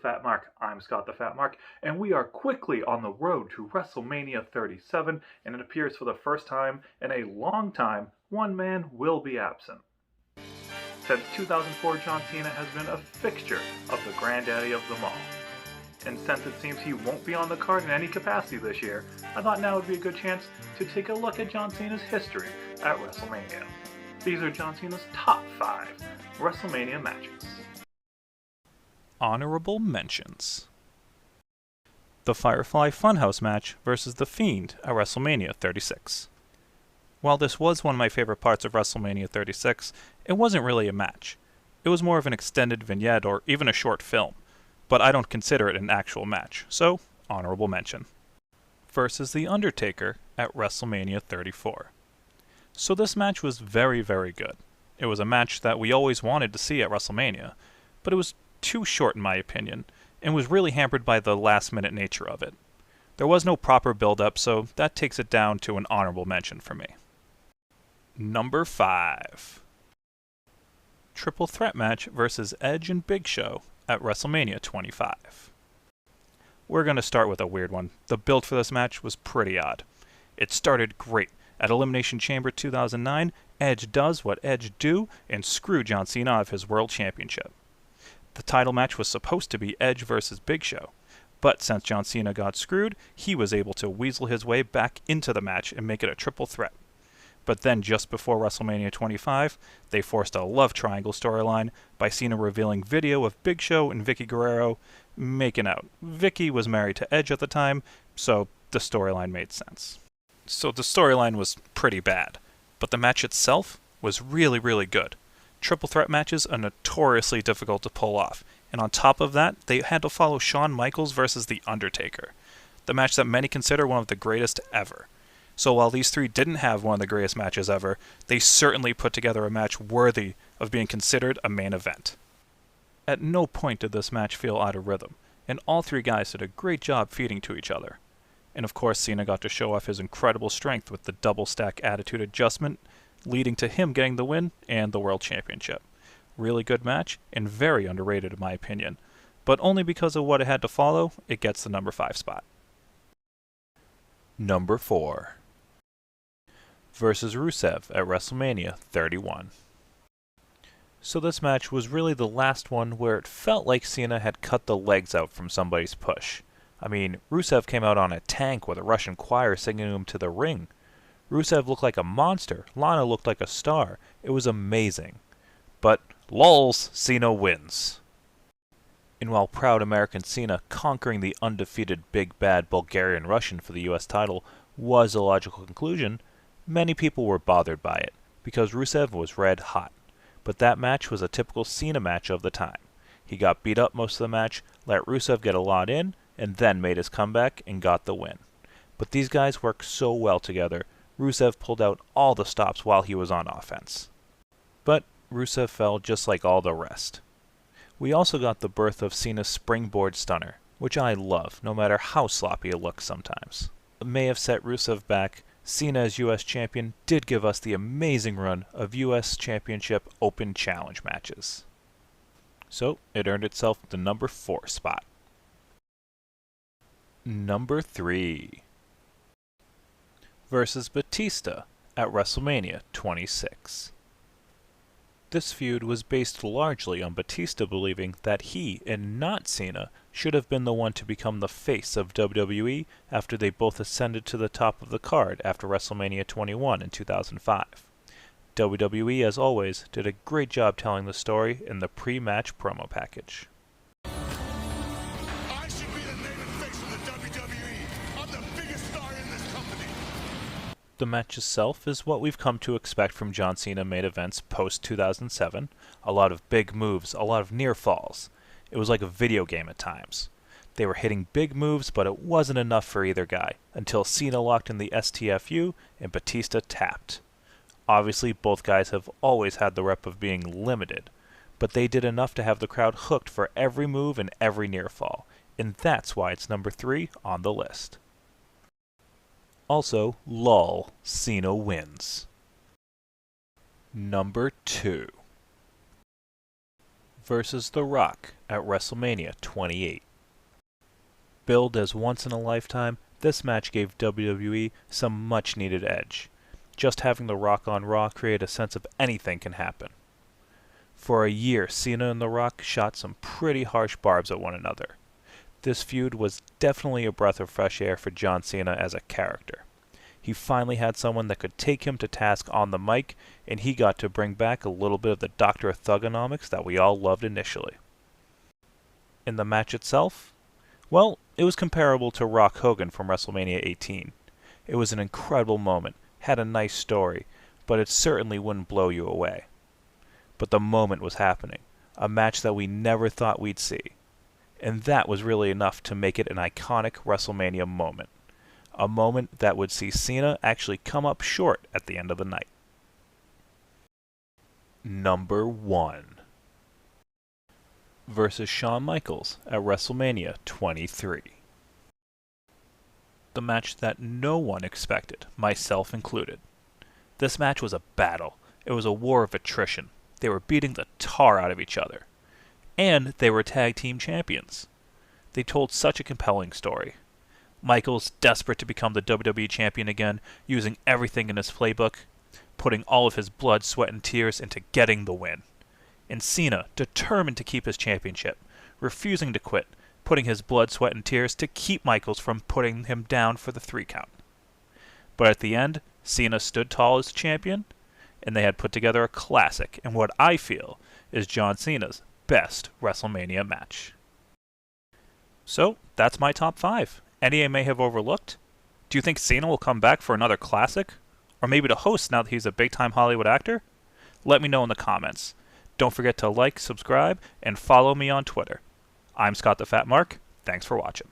Fat Mark. I'm Scott the Fat Mark, and we are quickly on the road to WrestleMania 37, and it appears for the first time in a long time, one man will be absent. Since 2004, John Cena has been a fixture of the granddaddy of them all. And since it seems he won't be on the card in any capacity this year, I thought now would be a good chance to take a look at John Cena's history at WrestleMania. These are John Cena's top 5 WrestleMania matches. Honorable mentions. The Firefly Funhouse match versus The Fiend at WrestleMania 36. While this was one of my favorite parts of WrestleMania 36, it wasn't really a match. It was more of an extended vignette or even a short film, but I don't consider it an actual match, so honorable mention. Versus The Undertaker at WrestleMania 34. So this match was very, very good. It was a match that we always wanted to see at WrestleMania, but it was too short in my opinion, and was really hampered by the last-minute nature of it. There was no proper build-up, so that takes it down to an honorable mention for me. Number 5. Triple Threat match versus Edge and Big Show at WrestleMania 25. We're going to start with a weird one. The build for this match was pretty odd. It started great. At Elimination Chamber 2009, Edge does what Edge do and screw John Cena out of his World Championship. The title match was supposed to be Edge versus Big Show, but since John Cena got screwed, he was able to weasel his way back into the match and make it a triple threat. But then just before WrestleMania 25, they forced a love triangle storyline by Cena revealing video of Big Show and Vicky Guerrero making out. Vicky was married to Edge at the time, so the storyline made sense. So the storyline was pretty bad, but the match itself was really, really good. Triple threat matches are notoriously difficult to pull off, and on top of that, they had to follow Shawn Michaels versus The Undertaker, the match that many consider one of the greatest ever. So while these three didn't have one of the greatest matches ever, they certainly put together a match worthy of being considered a main event. At no point did this match feel out of rhythm, and all three guys did a great job feeding to each other. And of course, Cena got to show off his incredible strength with the double stack attitude adjustment, leading to him getting the win and the World Championship. Really good match, and very underrated in my opinion. But only because of what it had to follow, it gets the number 5 spot. Number 4. Versus Rusev at WrestleMania 31. So this match was really the last one where it felt like Cena had cut the legs out from somebody's push. I mean, Rusev came out on a tank with a Russian choir singing him to the ring. Rusev looked like a monster. Lana looked like a star. It was amazing. But, lulz, Cena wins. And while proud American Cena conquering the undefeated big bad Bulgarian Russian for the US title was a logical conclusion, many people were bothered by it, because Rusev was red hot. But that match was a typical Cena match of the time. He got beat up most of the match, let Rusev get a lot in, and then made his comeback and got the win. But these guys worked so well together, Rusev pulled out all the stops while he was on offense. But Rusev fell just like all the rest. We also got the birth of Cena's springboard stunner, which I love, no matter how sloppy it looks sometimes. It may have set Rusev back. Cena as US champion did give us the amazing run of US Championship Open Challenge matches. So it earned itself the number 4 spot. Number 3. Versus Batista at WrestleMania 26. This feud was based largely on Batista believing that he, and not Cena, should have been the one to become the face of WWE after they both ascended to the top of the card after WrestleMania 21 in 2005. WWE, as always, did a great job telling the story in the pre-match promo package. I should be the name and face of the WWE. I'm the biggest star in this company. The match itself is what we've come to expect from John Cena main events post-2007. A lot of big moves, a lot of near falls. It was like a video game at times. They were hitting big moves, but it wasn't enough for either guy, until Cena locked in the STFU and Batista tapped. Obviously, both guys have always had the rep of being limited, but they did enough to have the crowd hooked for every move and every near fall, and that's why it's number 3 on the list. Also, lol, Cena wins. Number 2. versus The Rock at WrestleMania 28. Billed as once in a lifetime, this match gave WWE some much needed edge. Just having The Rock on Raw created a sense of anything can happen. For a year, Cena and The Rock shot some pretty harsh barbs at one another. This feud was definitely a breath of fresh air for John Cena as a character. He finally had someone that could take him to task on the mic, and he got to bring back a little bit of the Dr. Thugonomics that we all loved initially. In the match itself, well, it was comparable to Rock Hogan from WrestleMania 18. It was an incredible moment, had a nice story, but it certainly wouldn't blow you away. But the moment was happening, a match that we never thought we'd see. And that was really enough to make it an iconic WrestleMania moment. A moment that would see Cena actually come up short at the end of the night. Number 1 versus Shawn Michaels at WrestleMania 23. The match that no one expected, myself included. This match was a battle. It was a war of attrition. They were beating the tar out of each other. And they were tag team champions. They told such a compelling story. Michaels, desperate to become the WWE champion again, using everything in his playbook, putting all of his blood, sweat, and tears into getting the win. And Cena, determined to keep his championship, refusing to quit, putting his blood, sweat, and tears to keep Michaels from putting him down for the 3 count. But at the end, Cena stood tall as champion, and they had put together a classic in what I feel is John Cena's best WrestleMania match. So, that's my top 5. Any I may have overlooked? Do you think Cena will come back for another classic? Or maybe to host now that he's a big-time Hollywood actor? Let me know in the comments. Don't forget to like, subscribe, and follow me on Twitter. I'm Scott the Fat Mark. Thanks for watching.